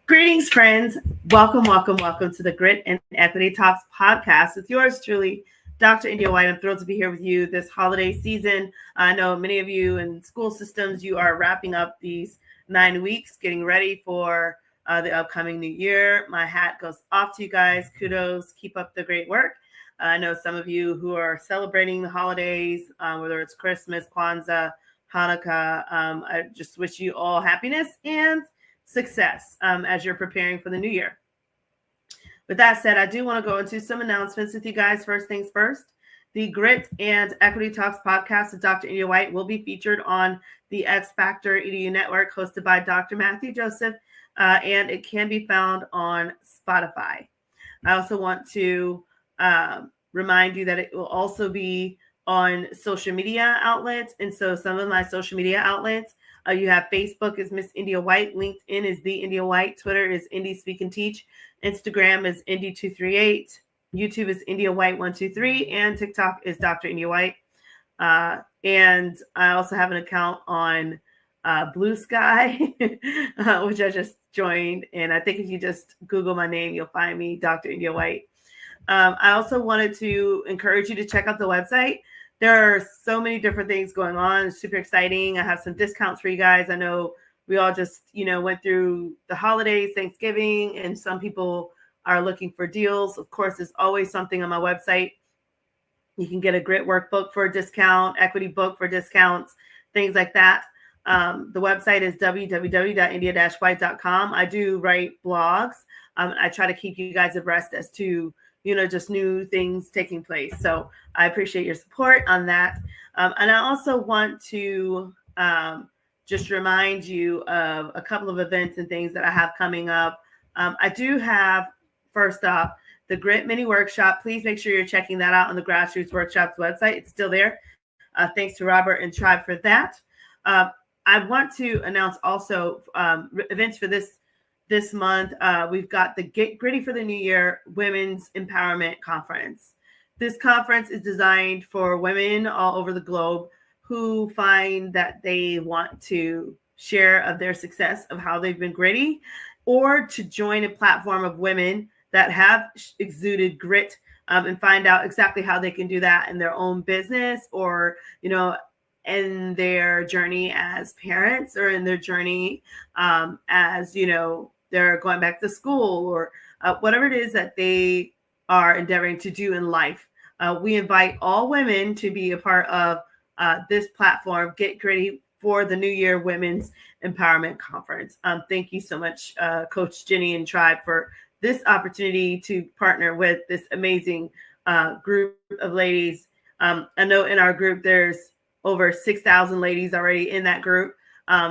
Greetings, friends. Welcome to the Grit and Equity Talks podcast with yours truly, Dr. India White. I'm thrilled to be here with you this holiday season. I know many of you in school systems, you are wrapping up these 9 weeks, getting ready for the upcoming new year. My hat goes off to you guys. Kudos. Keep up the great work. I know some of you who are celebrating the holidays, whether it's Christmas, Kwanzaa, Hanukkah. I just wish you all happiness and success as you're preparing for the new year. With that said, I do want to go into some announcements with you guys. First things first, the Grit and Equity Talks podcast with Dr. India White will be featured on the X Factor EDU network hosted by Dr. Matthew Joseph, and it can be found on Spotify. I also want to remind you that it will also be on social media outlets. And so some of my social media outlets, you have Facebook is Miss India White, LinkedIn is The India White, Twitter is Indy Speak and Teach, Instagram is Indy238, YouTube is India White 123, and TikTok is Dr. India White. And I also have an account on Blue Sky, which I just joined. And I think if you just Google my name, you'll find me, Dr. India White. I also wanted to encourage you to check out the website. There are so many different things going on. It's super exciting. I have some discounts for you guys. I know we all just, went through the holidays, Thanksgiving, and some people are looking for deals. Of course, there's always something on my website. You can get a grit workbook for a discount, equity book for discounts, things like that. The website is www.india-white.com. I do write blogs. I try to keep you guys abreast as to just new things taking place. So I appreciate your support on that. And I also want to just remind you of a couple of events and things that I have coming up. I do have, first off, the Grit Mini Workshop. Please make sure you're checking that out on the Grassroots Workshops website. It's still there. Thanks to Robert and Tribe for that. I want to announce also events for this month. We've got the Get Gritty for the New Year Women's Empowerment Conference. This conference is designed for women all over the globe who find that they want to share of their success of how they've been gritty, or to join a platform of women that have exuded grit and find out exactly how they can do that in their own business, or, in their journey as parents, or in their journey as, they're going back to school, or whatever it is that they are endeavoring to do in life. We invite all women to be a part of this platform, Get Gritty for the New Year Women's Empowerment Conference. Thank you so much, Coach Jenny and Tribe, for this opportunity to partner with this amazing group of ladies. I know in our group, there's over 6,000 ladies already in that group.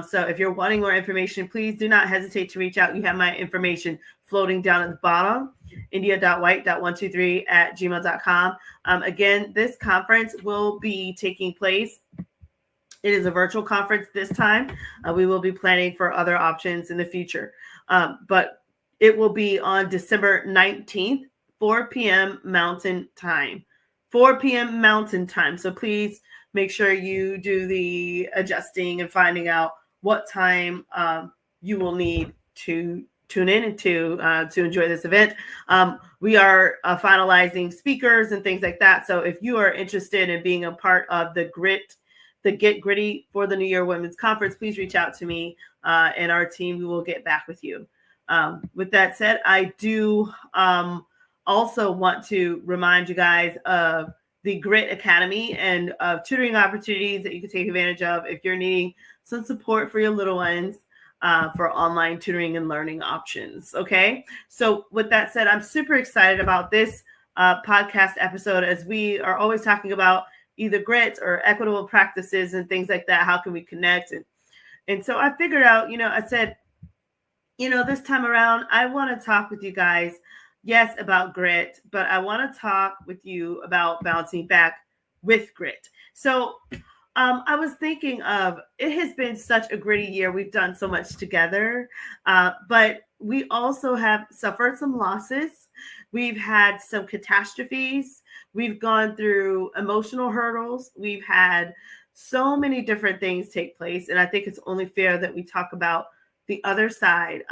So if you're wanting more information, please do not hesitate to reach out. You have my information floating down at the bottom, india.white.123@gmail.com. Again, this conference will be taking place. It is a virtual conference this time. We will be planning for other options in the future. But it will be on December 19th, 4 p.m. Mountain Time. 4 p.m. Mountain Time. So please make sure you do the adjusting and finding out what time you will need to tune in and to enjoy this event. We are finalizing speakers and things like that. So if you are interested in being a part of the Get Gritty for the New Year Women's Conference, please reach out to me and our team. We will get back with you. With that said, I do also want to remind you guys of the Grit Academy and tutoring opportunities that you can take advantage of if you're needing some support for your little ones for online tutoring and learning options. Okay. So with that said, I'm super excited about this podcast episode, as we are always talking about either grit or equitable practices and things like that. How can we connect? And so I figured out, I said, this time around, I want to talk with you guys, yes, about grit, but I want to talk with you about bouncing back with grit. So I was thinking of, it has been such a gritty year. We've done so much together, but we also have suffered some losses. We've had some catastrophes. We've gone through emotional hurdles. We've had so many different things take place. And I think it's only fair that we talk about the other side.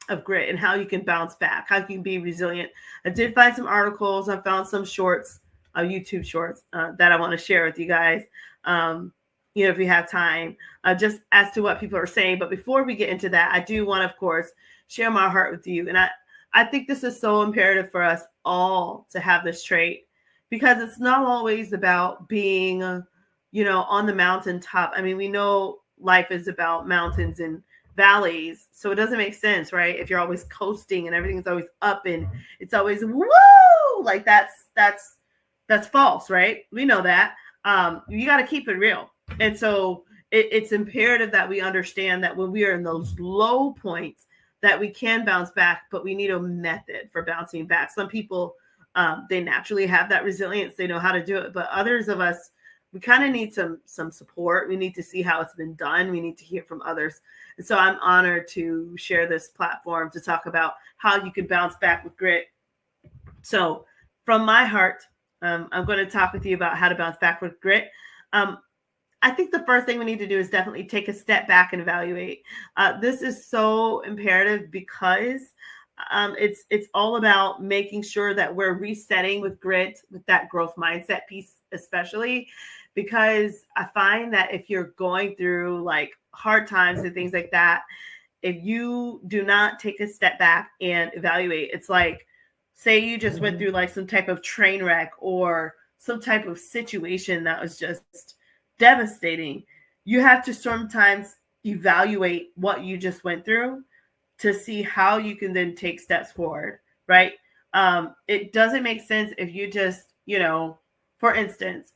of grit and how you can bounce back, how you can be resilient. I did find some articles. I found some shorts, YouTube shorts that I want to share with you guys. Um, if you have time, just as to what people are saying. But before we get into that, I do want to, of course, share my heart with you. And I think this is so imperative for us all to have this trait, because it's not always about being, on the mountaintop. I mean, we know life is about mountains and valleys, so it doesn't make sense, right? If you're always coasting and everything's always up and it's always woo, like that's false, right? We know that. You got to keep it real, and so it's imperative that we understand that when we are in those low points, that we can bounce back, but we need a method for bouncing back. Some people, they naturally have that resilience; they know how to do it, but others of us, we kind of need some support. We need to see how it's been done. We need to hear from others. And so I'm honored to share this platform to talk about how you can bounce back with grit. So from my heart, I'm going to talk with you about how to bounce back with grit. I think the first thing we need to do is definitely take a step back and evaluate. This is so imperative because it's all about making sure that we're resetting with grit, with that growth mindset piece, especially because I find that if you're going through like hard times and things like that, if you do not take a step back and evaluate, it's like, say you just went through like some type of train wreck or some type of situation that was just devastating. You have to sometimes evaluate what you just went through to see how you can then take steps forward, right? It doesn't make sense if you just, for instance,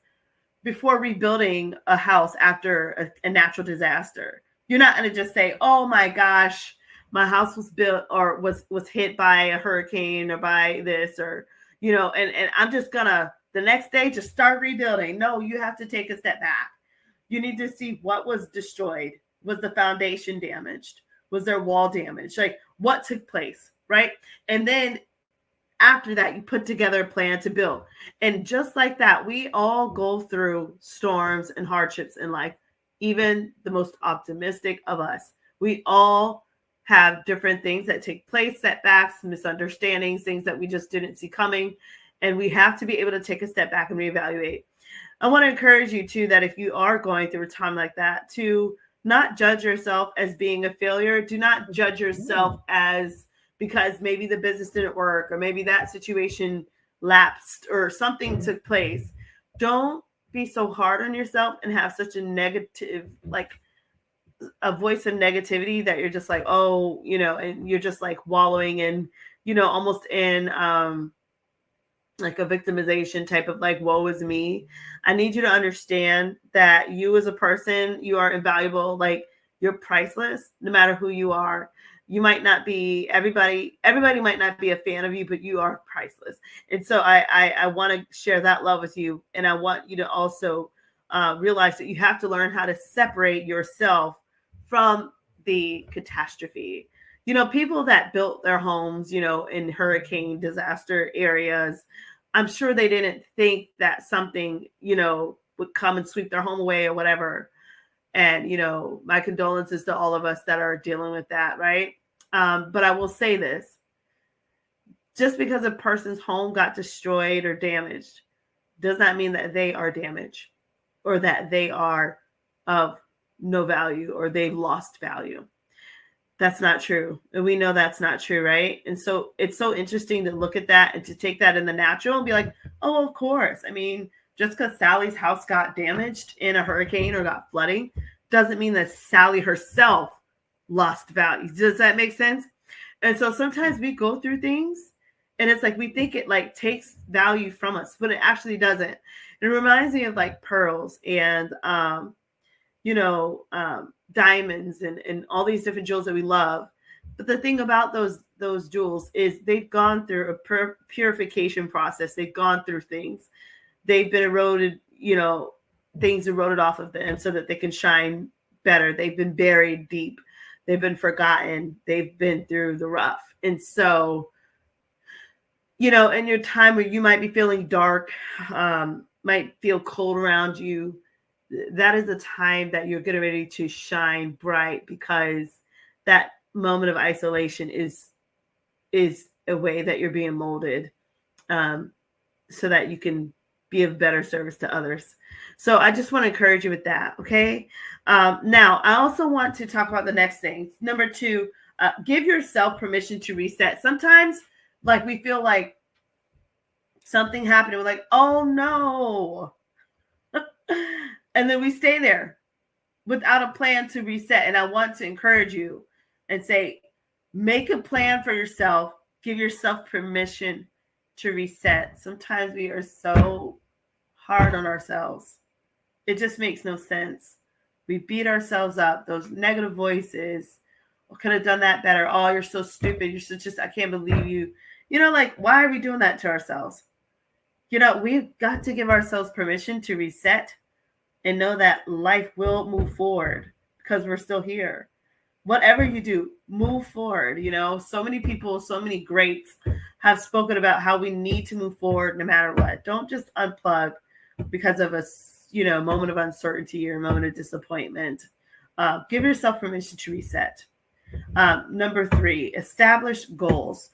before rebuilding a house after a natural disaster, you're not going to just say, oh my gosh, my house was built or was hit by a hurricane or by this, or, and I'm just going to the next day just start rebuilding. No, you have to take a step back. You need to see what was destroyed. Was the foundation damaged? Was there wall damage? Like what took place, right? And then after that, you put together a plan to build. And just like that, we all go through storms and hardships in life, even the most optimistic of us. We all have different things that take place, setbacks, misunderstandings, things that we just didn't see coming. And we have to be able to take a step back and reevaluate. I want to encourage you too, that if you are going through a time like that, to not judge yourself as being a failure. Do not judge yourself as because maybe the business didn't work or maybe that situation lapsed or something took place. Don't be so hard on yourself and have such a negative, like a voice of negativity that you're just like, oh, and you're just like wallowing in, almost in like a victimization type of like, woe is me. I need you to understand that you as a person, you are invaluable. Like you're priceless, no matter who you are. You might not be everybody might not be a fan of you, but you are priceless. And so I want to share that love with you. And I want you to also realize that you have to learn how to separate yourself from the catastrophe. People that built their homes, in hurricane disaster areas, I'm sure they didn't think that something, would come and sweep their home away or whatever. And, my condolences to all of us that are dealing with that, right? But I will say this. Just because a person's home got destroyed or damaged does not mean that they are damaged or that they are of no value or they've lost value. That's not true. And we know that's not true, right? And so it's so interesting to look at that and to take that in the natural and be like, oh, of course. I mean, just because Sally's house got damaged in a hurricane or got flooding doesn't mean that Sally herself lost value. Does that make sense? And so sometimes we go through things and it's like we think it like takes value from us, but it actually doesn't. It reminds me of like pearls and diamonds and all these different jewels that we love. But the thing about those jewels is they've gone through a purification process. They've gone through things. They've been eroded, things eroded off of them so that they can shine better. They've been buried deep. They've been forgotten. They've been through the rough. And so, in your time where you might be feeling dark, might feel cold around you, that is the time that you're getting ready to shine bright because that moment of isolation is a way that you're being molded, so that you can be of better service to others. So I just want to encourage you with that. Okay. Now I also want to talk about the next thing. Number 2, give yourself permission to reset. Sometimes, like, we feel like something happened and we're like, oh no. And then we stay there without a plan to reset. And I want to encourage you and say, make a plan for yourself. Give yourself permission to reset. Sometimes we are so hard on ourselves. It just makes no sense. We beat ourselves up. Those negative voices, I could have done that better. Oh, you're so stupid. You're so just, I can't believe you. Like, why are we doing that to ourselves? We've got to give ourselves permission to reset and know that life will move forward because we're still here. Whatever you do, move forward. So many people, so many greats have spoken about how we need to move forward no matter what. Don't just unplug because of a moment of uncertainty or a moment of disappointment. Give yourself permission to reset. Number 3, establish goals.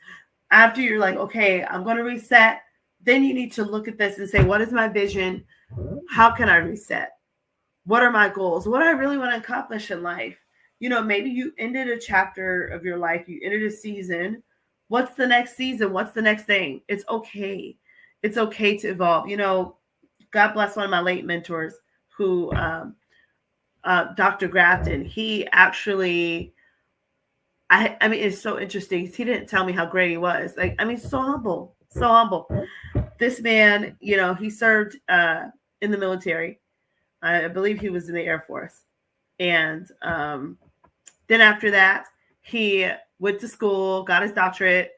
After you're like, okay, I'm going to reset, then you need to look at this and say, what is my vision? How can I reset? What are my goals? What do I really want to accomplish in life? Maybe you ended a chapter of your life. You ended a season. What's the next season? What's the next thing? It's okay. It's okay to evolve. God bless one of my late mentors who, Dr. Grafton, he actually, I mean, it's so interesting. He didn't tell me how great he was. So humble, so humble. This man, he served in the military. I believe he was in the Air Force. And then after that, he went to school, got his doctorate,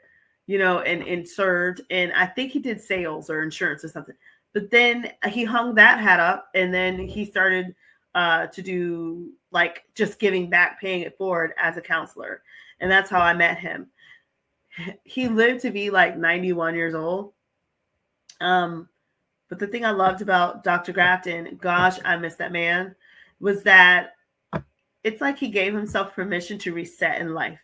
and served. And I think he did sales or insurance or something. But then he hung that hat up, and then he started to do like just giving back, paying it forward as a counselor. And that's how I met him. He lived to be like 91 years old. But the thing I loved about Dr. Grafton, gosh, I miss that man, was that it's like he gave himself permission to reset in life.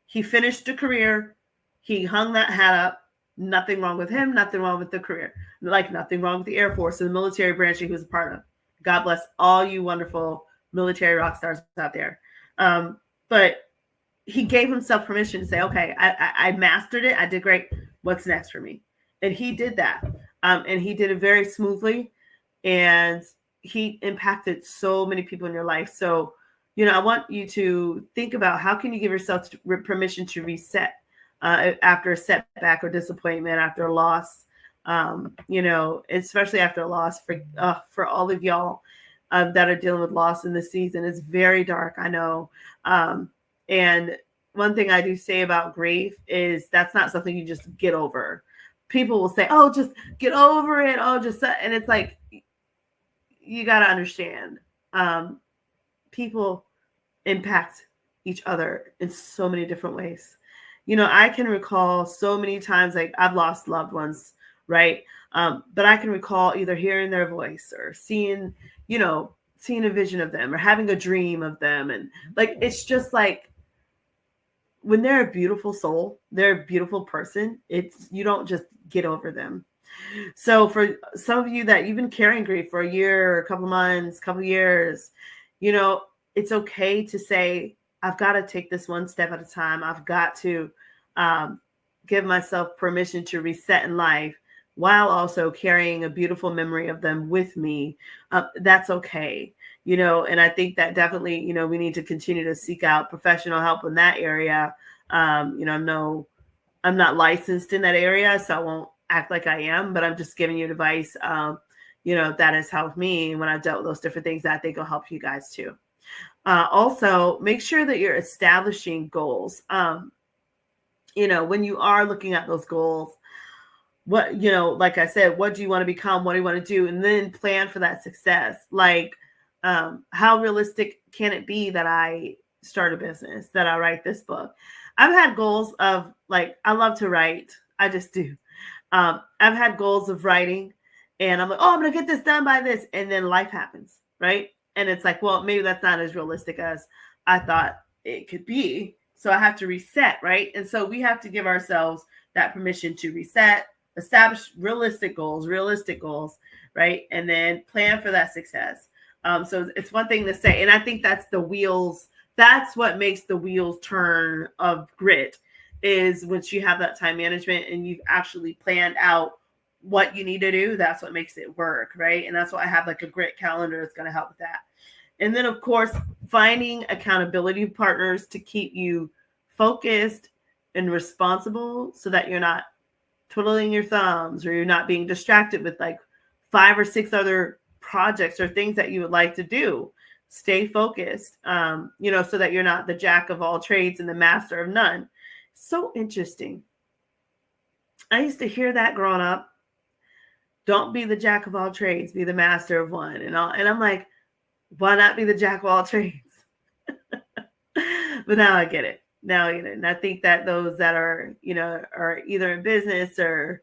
He finished a career. He hung that hat up. Nothing wrong with him. Nothing wrong with the career. Like nothing wrong with the Air Force and the military branch he was a part of. God bless all you wonderful military rock stars out there. But he gave himself permission to say, okay, I mastered it. I did great. What's next for me? And he did that. And he did it very smoothly. And he impacted so many people in your life. So, I want you to think about how can you give yourself permission to reset after a setback or disappointment, after a loss, especially after a loss for all of y'all that are dealing with loss in this season. It's very dark, I know. And one thing I do say about grief is that's not something you just get over. People will say, oh, just get over it. Oh, and it's like, you got to understand, people impact each other in so many different ways. I can recall so many times, like I've lost loved ones, right? But I can recall either hearing their voice or seeing a vision of them or having a dream of them. And like, it's just like, when they're a beautiful soul, they're a beautiful person. You don't just get over them. So for some of you that you've been carrying grief for a year, a couple months, couple years, it's okay to say, I've got to take this one step at a time. I've got to give myself permission to reset in life while also carrying a beautiful memory of them with me. That's okay. And I think that definitely, we need to continue to seek out professional help in that area. No, I'm not licensed in that area, so I won't act like I am, but I'm just giving you advice. That has helped me when I've dealt with those different things that I think will help you guys too. Also, make sure that you're establishing goals. When you are looking at those goals, what, like I said, what do you want to become? What do you want to do? And then plan for that success. Like, how realistic can it be that I start a business, that I write this book? I've had goals of like, I love to write. I just do. I've had goals of writing and I'm like, oh, I'm going to get this done by this. And then life happens, right? And it's like, well, maybe that's not as realistic as I thought it could be. So I have to reset, right? And so we have to give ourselves that permission to reset, establish realistic goals, right? And then plan for that success. So it's one thing to say, and I think that's the wheels. That's what makes the wheels turn of grit, is once you have that time management and you've actually planned out what you need to do. That's what makes it work, right? And that's why I have like a grit calendar that's going to help with that. And then, of course, finding accountability partners to keep you focused and responsible so that you're not twiddling your thumbs or you're not being distracted with like 5 or 6 other projects or things that you would like to do. Stay focused, so that you're not the jack of all trades and the master of none. So interesting. I used to hear that growing up. Don't be the jack of all trades, be the master of one. And I'm like, why not be the jack of all trades? But now I get it. And I think that those that are either in business or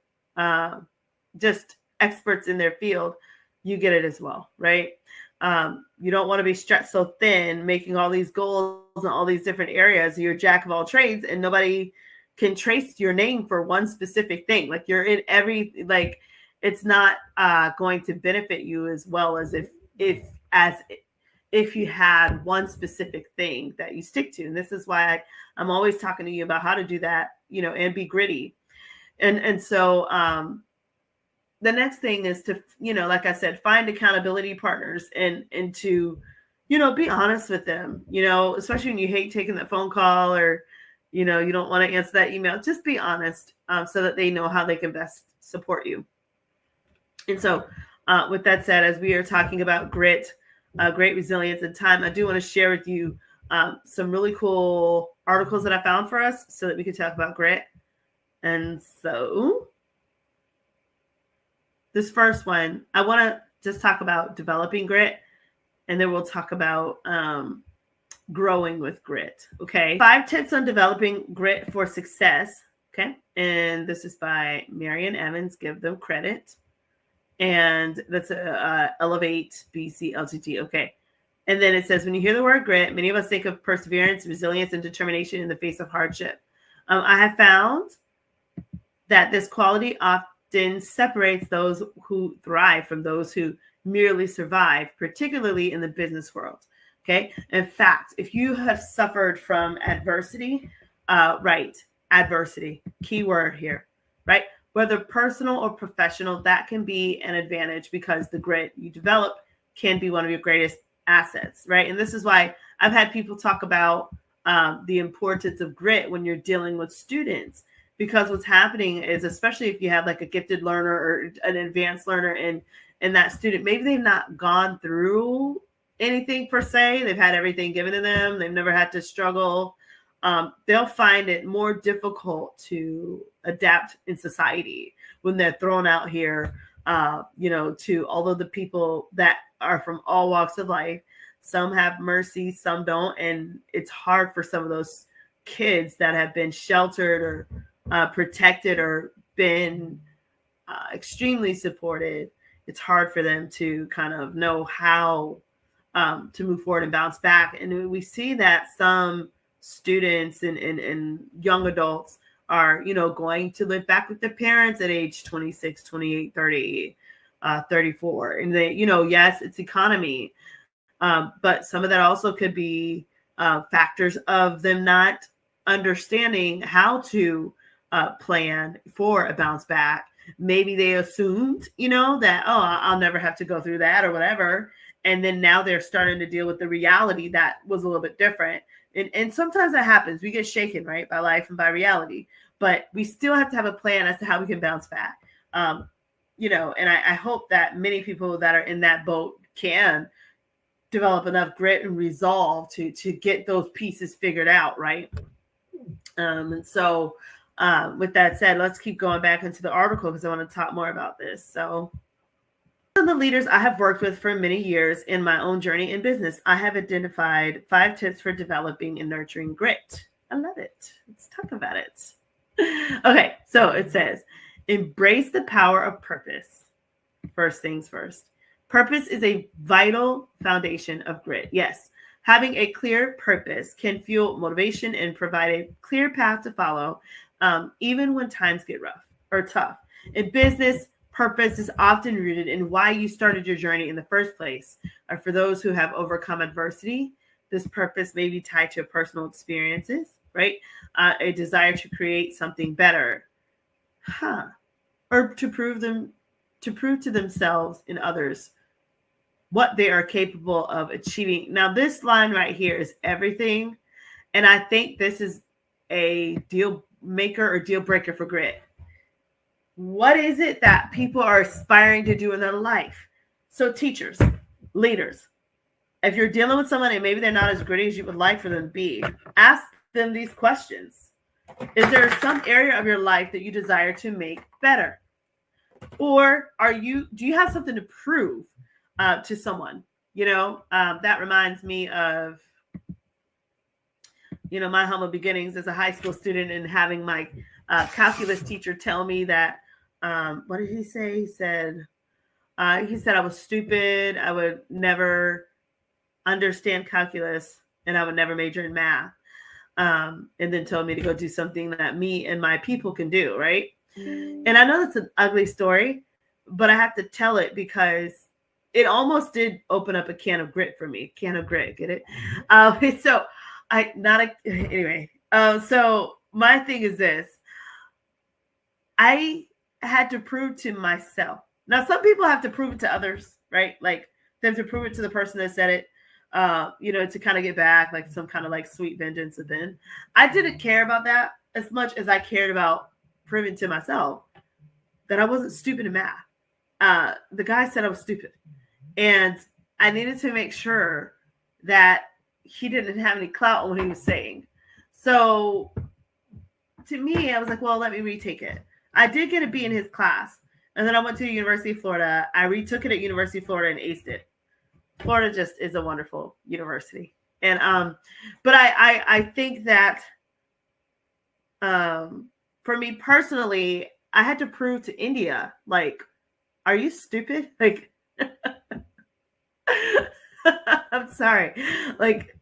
just experts in their field, you get it as well, right? You don't want to be stretched so thin, making all these goals in all these different areas. You're jack of all trades, and nobody can trace your name for one specific thing. Like you're in every, like it's not going to benefit you as well as if you had one specific thing that you stick to. And this is why I'm always talking to you about how to do that, and be gritty. And so the next thing is to, like I said, find accountability partners and to, be honest with them, especially when you hate taking that phone call or, you don't want to answer that email. Just be honest so that they know how they can best support you. And so with that said, as we are talking about grit, great resilience and time, I do want to share with you some really cool articles that I found for us so that we can talk about grit. And so this first one, I want to just talk about developing grit, and then we'll talk about growing with grit. Okay. 5 tips on developing grit for success. Okay. And this is by Marian Evans. Give them credit. And that's Elevate BC LTT. Okay. And then it says, when you hear the word grit, many of us think of perseverance, resilience, and determination in the face of hardship. I have found that this quality often separates those who thrive from those who merely survive, particularly in the business world. Okay. In fact, if you have suffered from adversity, adversity, key word here, right? Whether personal or professional, that can be an advantage because the grit you develop can be one of your greatest assets, right? And this is why I've had people talk about the importance of grit when you're dealing with students, because what's happening is, especially if you have like a gifted learner or an advanced learner and that student, maybe they've not gone through anything per se. They've had everything given to them. They've never had to struggle. They'll find it more difficult to adapt in society when they're thrown out here, to all of the people that are from all walks of life. Some have mercy, some don't. And it's hard for some of those kids that have been sheltered or protected or been extremely supported. It's hard for them to kind of know how to move forward and bounce back. And we see that some students and young adults are, going to live back with their parents at age 26, 28, 30, 34. And they, yes, it's economy. But some of that also could be factors of them not understanding how to plan for a bounce back. Maybe they assumed, that, I'll never have to go through that or whatever. And then now they're starting to deal with the reality that was a little bit different. And sometimes that happens. We get shaken, right, by life and by reality. But we still have to have a plan as to how we can bounce back. And I hope that many people that are in that boat can develop enough grit and resolve to get those pieces figured out, right? And so with that said, let's keep going back into the article because I want to talk more about this. So of the leaders I have worked with for many years in my own journey in business, I have identified 5 tips for developing and nurturing grit. I love it. Let's talk about it. Okay, so it says, embrace the power of purpose. First things first. Purpose is a vital foundation of grit. Yes, Having a clear purpose can fuel motivation and provide a clear path to follow, even when times get rough or tough. In business, purpose is often rooted in why you started your journey in the first place. Or for those who have overcome adversity, this purpose may be tied to personal experiences, right? A desire to create something better, or to prove to themselves and others what they are capable of achieving. Now, this line right here is everything. And I think this is a deal maker or deal breaker for grit. What is it that people are aspiring to do in their life? So teachers, leaders, if you're dealing with someone and maybe they're not as gritty as you would like for them to be, ask them these questions. Is there some area of your life that you desire to make better? Or do you have something to prove to someone? That reminds me of, my humble beginnings as a high school student and having my calculus teacher tell me that, what did he say? He said I was stupid. I would never understand calculus and I would never major in math. And then told me to go do something that me and my people can do, right? And I know that's an ugly story, but I have to tell it because it almost did open up a can of grit for me. Can of grit, get it? So so my thing is this. I had to prove to myself. Now, some people have to prove it to others, right? Like they have to prove it to the person that said it, to kind of get back, like some kind of like sweet vengeance. And then I didn't care about that as much as I cared about proving to myself that I wasn't stupid in math. The guy said I was stupid, and I needed to make sure that he didn't have any clout on what he was saying. So to me, I was like, well, let me retake it. I did get a B in his class. And then I went to the University of Florida. I retook it at University of Florida and aced it. Florida just is a wonderful university. And but I think that for me personally, I had to prove to India, like, are you stupid? Like, I'm sorry. Like,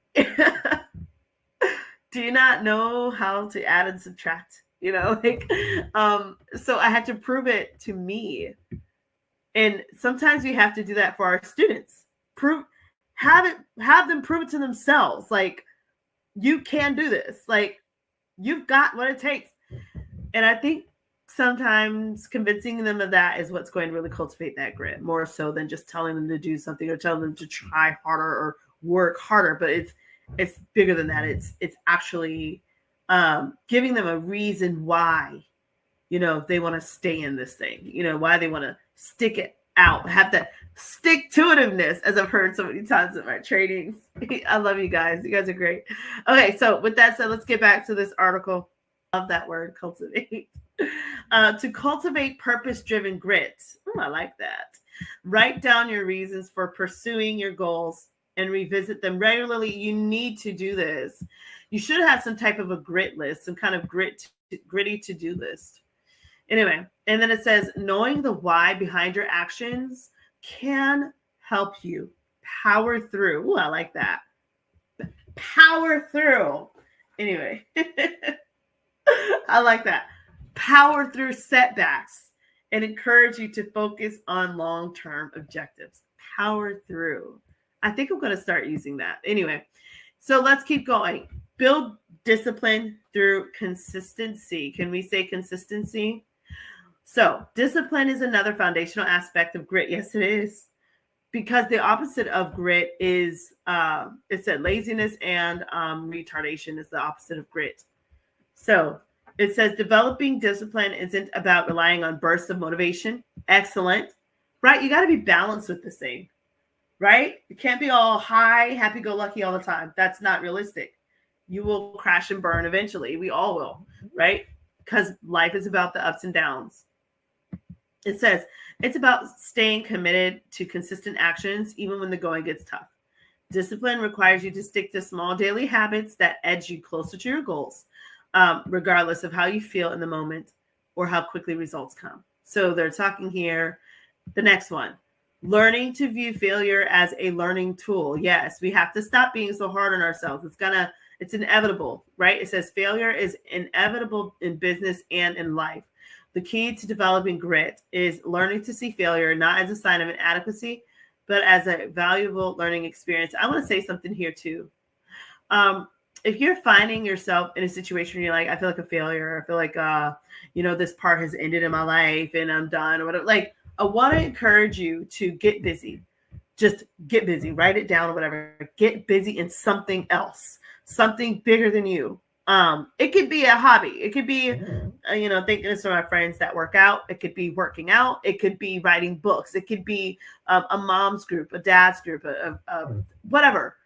do you not know how to add and subtract? So I had to prove it to me. And sometimes we have to do that for our students. Have them prove it to themselves. Like, you can do this. Like, you've got what it takes. And I think sometimes convincing them of that is what's going to really cultivate that grit, more so than just telling them to do something or telling them to try harder or work harder. But it's bigger than that. It's actually giving them a reason why, they want to stay in this thing, why they want to stick it out, have that stick-to-itiveness, as I've heard so many times in my trainings. I love you guys. You guys are great. Okay, so with that said, let's get back to this article. Love that word, cultivate. To cultivate purpose-driven grit. Oh, I like that. Write down your reasons for pursuing your goals and revisit them regularly. You need to do this. You should have some type of a grit list, some kind of gritty to-do list. Anyway, and then it says, knowing the why behind your actions can help you power through. Ooh, I like that. Power through. Anyway, I like that. Power through setbacks and encourage you to focus on long-term objectives. Power through. I think I'm going to start using that. Anyway, so let's keep going. Build discipline through consistency. Can we say consistency? So discipline is another foundational aspect of grit. Yes, it is. Because the opposite of grit is, it said laziness and retardation is the opposite of grit. So it says developing discipline isn't about relying on bursts of motivation. Excellent. Right? You got to be balanced with this thing. Right? You can't be all high, happy-go-lucky all the time. That's not realistic. You will crash and burn eventually. We all will. Right? Because life is about the ups and downs. It says it's about staying committed to consistent actions even when the going gets tough. Discipline requires you to stick to small daily habits that edge you closer to your goals, regardless of how you feel in the moment or how quickly results come. So they're talking here, the next one, Learning to view failure as a learning tool. Yes, we have to stop being so hard on ourselves. It's inevitable, right? It says failure is inevitable in business and in life. The key to developing grit is learning to see failure not as a sign of inadequacy, but as a valuable learning experience. I want to say something here too. If you're finding yourself in a situation where you're like, I feel like a failure, I feel like, this part has ended in my life and I'm done or whatever, like, I want to encourage you to get busy. Just get busy, write it down or whatever. Get busy in something else, something bigger than you. It could be a hobby. It could be, thinking of some of my friends that work out. It could be working out. It could be writing books. It could be a mom's group, a dad's group, whatever.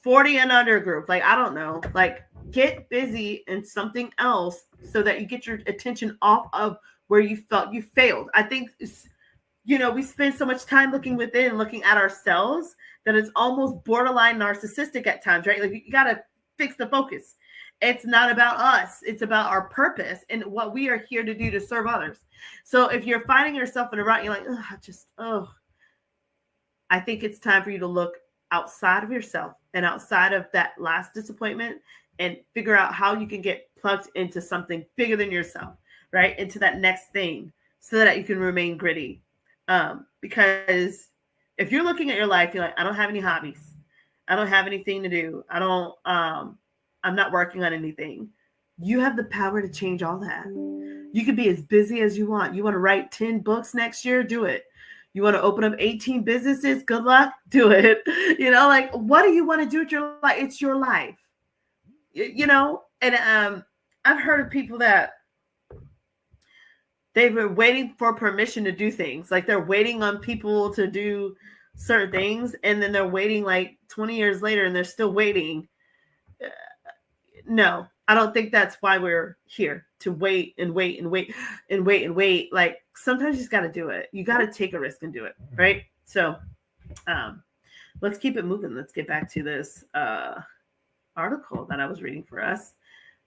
40 and under group. Like, I don't know. Like, get busy in something else so that you get your attention off of where you felt you failed. I think, we spend so much time looking within, looking at ourselves, that it's almost borderline narcissistic at times, right? Like, you got to fix the focus. It's not about us. It's about our purpose and what we are here to do to serve others. So if you're finding yourself in a rut, you're like, I think it's time for you to look outside of yourself and outside of that last disappointment and figure out how you can get plugged into something bigger than yourself, right? Into that next thing so that you can remain gritty. Because if you're looking at your life, you're like, I don't have any hobbies. I don't have anything to do. I'm not working on anything. You have the power to change all that. You can be as busy as you want. You want to write 10 books next year? Do it. You want to open up 18 businesses? Good luck. Do it. Like, what do you want to do with your life? It's your life. And I've heard of people that they've been waiting for permission to do things. Like, they're waiting on people to do certain things, and then they're waiting like 20 years later and they're still waiting. No, I don't think that's why we're here, to wait and wait and wait and wait and wait. Like, sometimes you just got to do it. You got to take a risk and do it. Right. So let's keep it moving. Let's get back to this article that I was reading for us,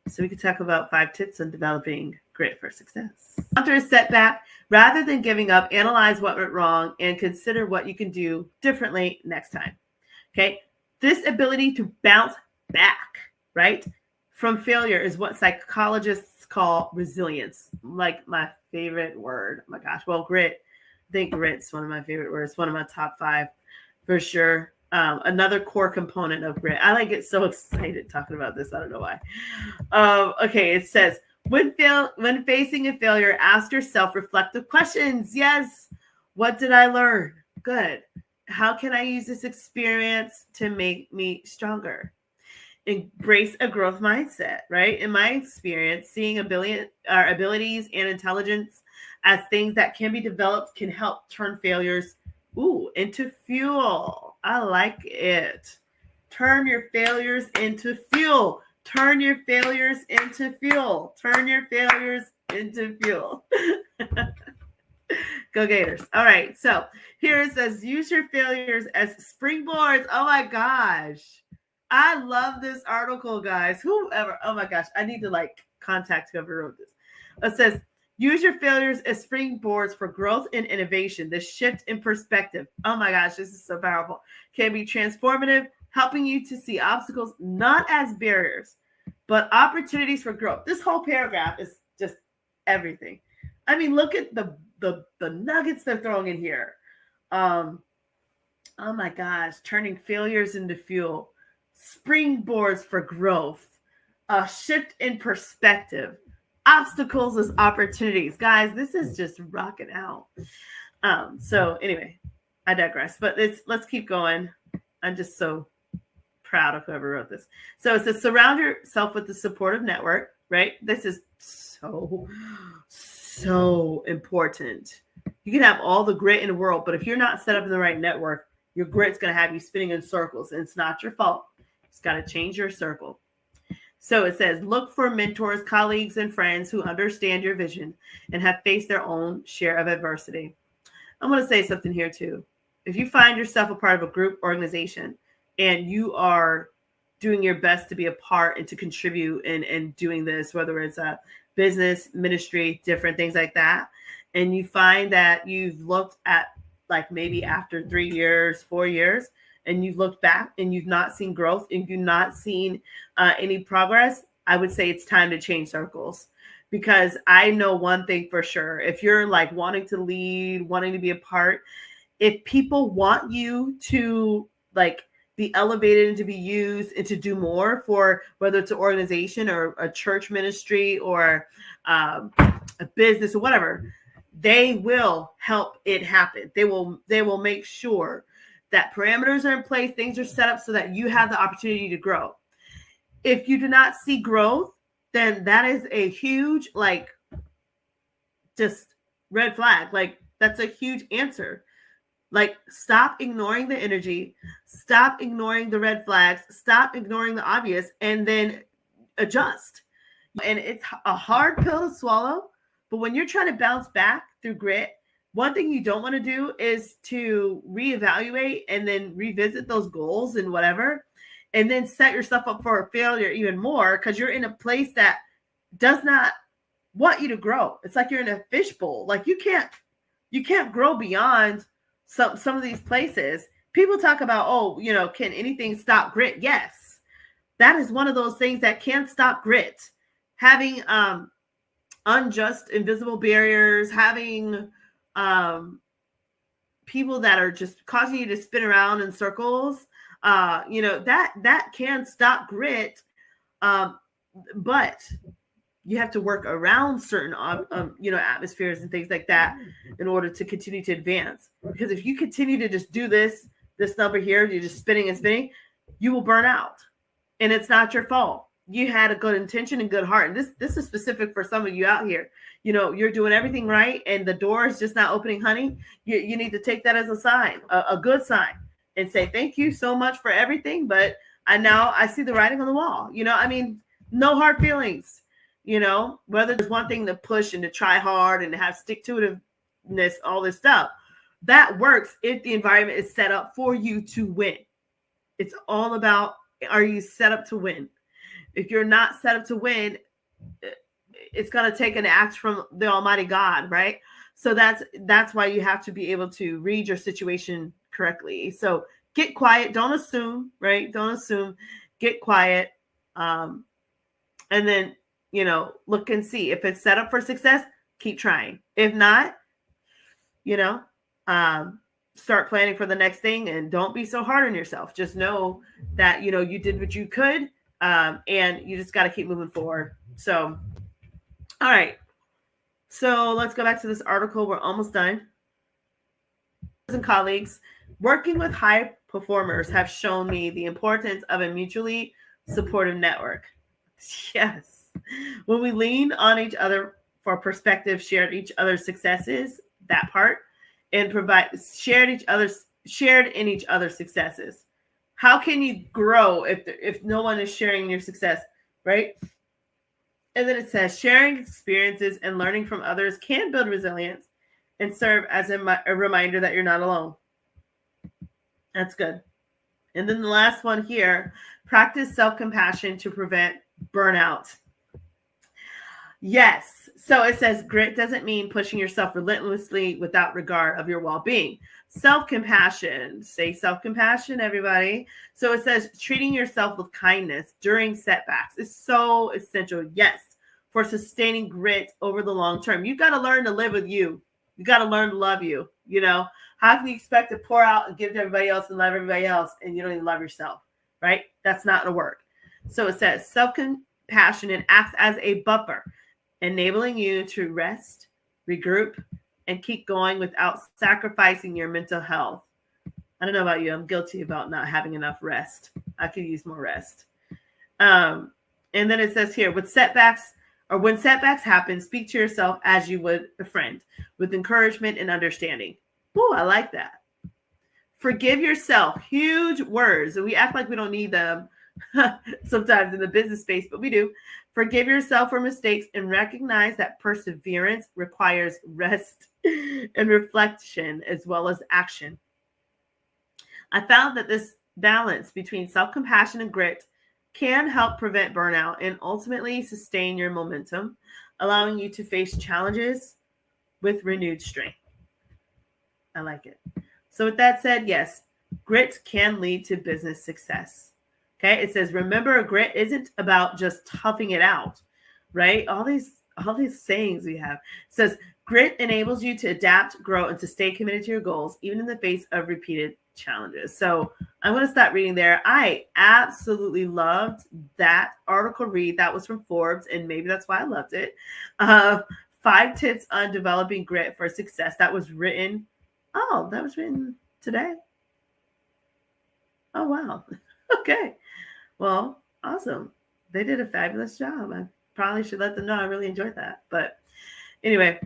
so we could talk about 5 tips on developing grit for success. After a setback, rather than giving up, analyze what went wrong and consider what you can do differently next time. Okay. This ability to bounce back, right, from failure is what psychologists call resilience. Like, my favorite word. Oh my gosh. Well, grit. I think grit's one of my favorite words. One of my top 5 for sure. Another core component of grit. I get so excited talking about this. I don't know why. Okay. It says, when facing a failure, ask yourself reflective questions. Yes. What did I learn? Good. How can I use this experience to make me stronger? Embrace a growth mindset, right? In my experience, seeing our abilities and intelligence as things that can be developed can help turn failures into fuel. I like it. Turn your failures into fuel. Turn your failures into fuel. Turn your failures into fuel. Go Gators. All right. So here it says, use your failures as springboards. Oh my gosh. I love this article, guys. Whoever, oh my gosh, I need to contact whoever wrote this. It says, use your failures as springboards for growth and innovation. The shift in perspective. Oh my gosh, this is so powerful. Can be transformative, helping you to see obstacles not as barriers, but opportunities for growth. This whole paragraph is just everything. I mean, look at the nuggets they're throwing in here. Oh my gosh, turning failures into fuel. Springboards for growth, a shift in perspective, obstacles as opportunities. Guys, this is just rocking out. So anyway, I digress, but let's keep going. I'm just so proud of whoever wrote this. So it says, surround yourself with a supportive network, right? This is so important. You can have all the grit in the world, but if you're not set up in the right network, your grit's going to have you spinning in circles, and it's not your fault. It's got to change your circle. So it says, look for mentors, colleagues, and friends who understand your vision and have faced their own share of adversity. I'm going to say something here too. If you find yourself a part of a group organization and you are doing your best to be a part and to contribute and doing this, whether it's a business, ministry, different things like that, and you find that you've looked at like maybe after 3 years, 4 years, and you've looked back and you've not seen growth and you've not seen any progress, I would say it's time to change circles. Because I know one thing for sure. If you're like wanting to lead, wanting to be a part, if people want you to like be elevated and to be used and to do more for whether it's an organization or a church ministry or a business or whatever, they will help it happen. They will make sure that parameters are in place, things are set up so that you have the opportunity to grow. If you do not see growth, then that is a huge, like, just red flag. Like, that's a huge answer. Like, stop ignoring the energy, stop ignoring the red flags, stop ignoring the obvious, and then adjust. And it's a hard pill to swallow, but when you're trying to bounce back through grit, one thing you don't want to do is to reevaluate and then revisit those goals and whatever, and then set yourself up for a failure even more because you're in a place that does not want you to grow. It's like you're in a fishbowl. Like you can't grow beyond some of these places. People talk about, oh, can anything stop grit? Yes. That is one of those things that can stop grit. Having unjust, invisible barriers, having people that are just causing you to spin around in circles, that can stop grit. But you have to work around certain, atmospheres and things like that in order to continue to advance. Because if you continue to just do this number here, you're just spinning and spinning, you will burn out. And it's not your fault. You had a good intention and good heart. And this is specific for some of you out here. You're doing everything right and the door is just not opening, honey. You need to take that as a sign, a good sign, and say, thank you so much for everything. But I see the writing on the wall. No hard feelings. Whether there's one thing to push and to try hard and to have stick-to-itiveness, all this stuff, that works if the environment is set up for you to win. It's all about, are you set up to win? If you're not set up to win, it's going to take an act from the Almighty God, right? So that's why you have to be able to read your situation correctly. So get quiet. Don't assume, right? Don't assume. Get quiet. And then, look and see. If it's set up for success, keep trying. If not, start planning for the next thing and don't be so hard on yourself. Just know that, you did what you could, and you just got to keep moving forward. So, all right. So let's go back to this article. We're almost done. And colleagues, working with high performers have shown me the importance of a mutually supportive network. Yes. When we lean on each other for perspective, shared each other's successes, that part, and shared in each other's successes. How can you grow if no one is sharing your success, right? And then it says sharing experiences and learning from others can build resilience and serve as a reminder that you're not alone. That's good. And then the last one here, practice self-compassion to prevent burnout. Yes. So it says grit doesn't mean pushing yourself relentlessly without regard of your well-being. Self-compassion. Say self-compassion, everybody. So it says treating yourself with kindness during setbacks is so essential. Yes. For sustaining grit over the long term. You've got to learn to live with you. You got to learn to love you. How can you expect to pour out and give to everybody else and love everybody else and you don't even love yourself, right? That's not going to work. So it says self-compassion and acts as a buffer, enabling you to rest, regroup, and keep going without sacrificing your mental health. I don't know about you. I'm guilty about not having enough rest. I could use more rest. And then it says here, when setbacks happen, speak to yourself as you would a friend, with encouragement and understanding. Oh, I like that. Forgive yourself. Huge words. And we act like we don't need them sometimes in the business space, but we do. Forgive yourself for mistakes and recognize that perseverance requires rest and reflection as well as action. I found that this balance between self-compassion and grit can help prevent burnout and ultimately sustain your momentum, allowing you to face challenges with renewed strength. I like it. So with that said, yes, grit can lead to business success. Okay. It says, remember, grit isn't about just toughing it out, right? All these sayings we have. It says grit enables you to adapt, grow, and to stay committed to your goals, even in the face of repeated challenges. So I'm going to stop reading there. I absolutely loved that article read. That was from Forbes, and maybe that's why I loved it. 5 tips on developing grit for success. That was written. Oh, that was written today. Oh, wow. Okay. Well, awesome. They did a fabulous job. I probably should let them know I really enjoyed that. But anyway,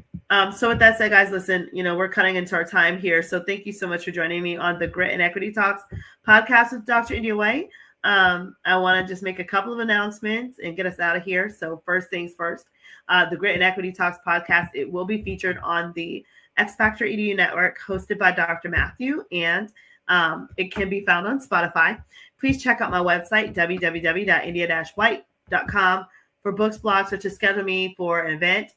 so with that said, guys, listen, we're cutting into our time here. So thank you so much for joining me on the Grit and Equity Talks podcast with Dr. India White. I want to just make a couple of announcements and get us out of here. So first things first, the Grit and Equity Talks podcast, it will be featured on the X Factor EDU network hosted by Dr. Matthew, and it can be found on Spotify. Please check out my website, www.india-white.com, for books, blogs, or to schedule me for an event.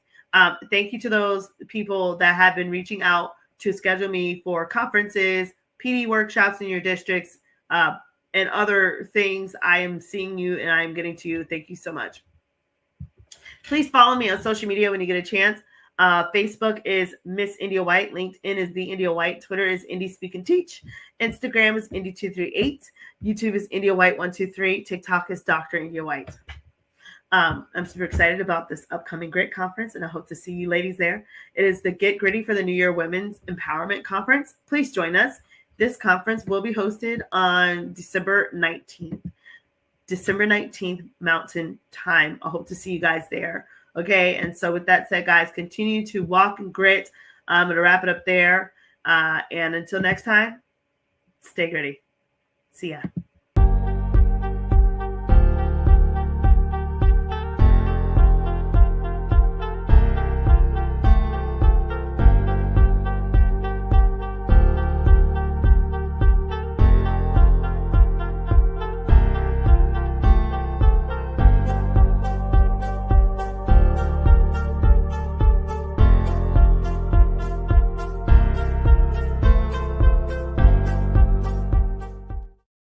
Thank you to those people that have been reaching out to schedule me for conferences, PD workshops in your districts, and other things. I am seeing you and I'm getting to you. Thank you so much. Please follow me on social media when you get a chance. Facebook is Miss India White. LinkedIn is The India White. Twitter is Indy Speak and Teach. Instagram is Indy238. YouTube is India White 123. TikTok is Dr. India White. I'm super excited about this upcoming Grit conference, and I hope to see you ladies there. It is the Get Gritty for the New Year Women's Empowerment Conference. Please join us. This conference will be hosted on December 19th. December 19th, Mountain Time. I hope to see you guys there. Okay. And so with that said, guys, continue to walk and grit. I'm going to wrap it up there. And until next time, stay gritty. See ya.